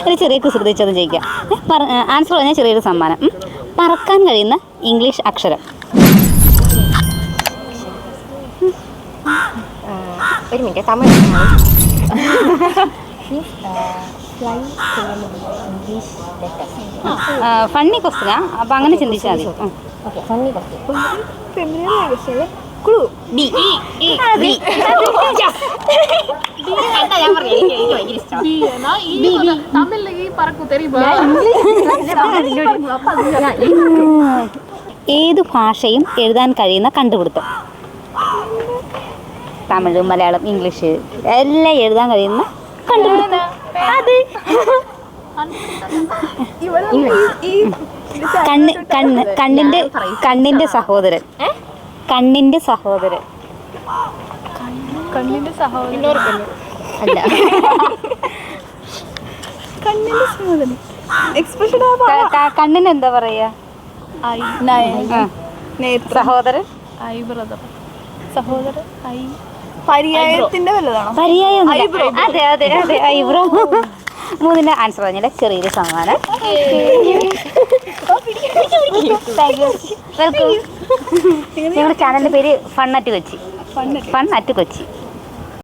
ഒരു ചെറിയ കുസൃതി ചോദ്യം ചോദിക്കാം. ആൻസർ പറഞ്ഞാൽ ചെറിയൊരു സമ്മാനം. പറക്കാൻ കഴിയുന്ന ഇംഗ്ലീഷ് അക്ഷരം. ഒരു മിനിറ്റ്, തമിഴ്. ഫണ്ണി ക്വസ്റ്റ്യനാ, അപ്പം അങ്ങനെ ചിന്തിച്ചാൽ മതി. Funny question. ഏതു ഭാഷയും എഴുതാൻ കഴിയുന്ന കണ്ടുപിടുത്തം. തമിഴ്, മലയാളം, ഇംഗ്ലീഷ് എല്ലാം എഴുതാൻ കഴിയുന്ന കണ്ടുപിടുത്തം. അത് കണ്ണിന്റെ സഹോദരൻ. കണ്ണിന്റെ സഹോദരൻ അല്ല. കണ്ണിന് എന്താ പറയാ? സഹോദരൻ. പര്യായത്തിന്റെ വല്ലതാണോ? പര്യായം. അതെ അതെ അതെ, ഐബ്രോ. മൂന്നിന്റെ ആൻസർ പറഞ്ഞില്ല, ചെറിയൊരു സമ്മാനം. വെൽക്കം. ഞങ്ങളുടെ ചാനലിന്റെ പേര് ഫൺ അറ്റ് കൊച്ചി.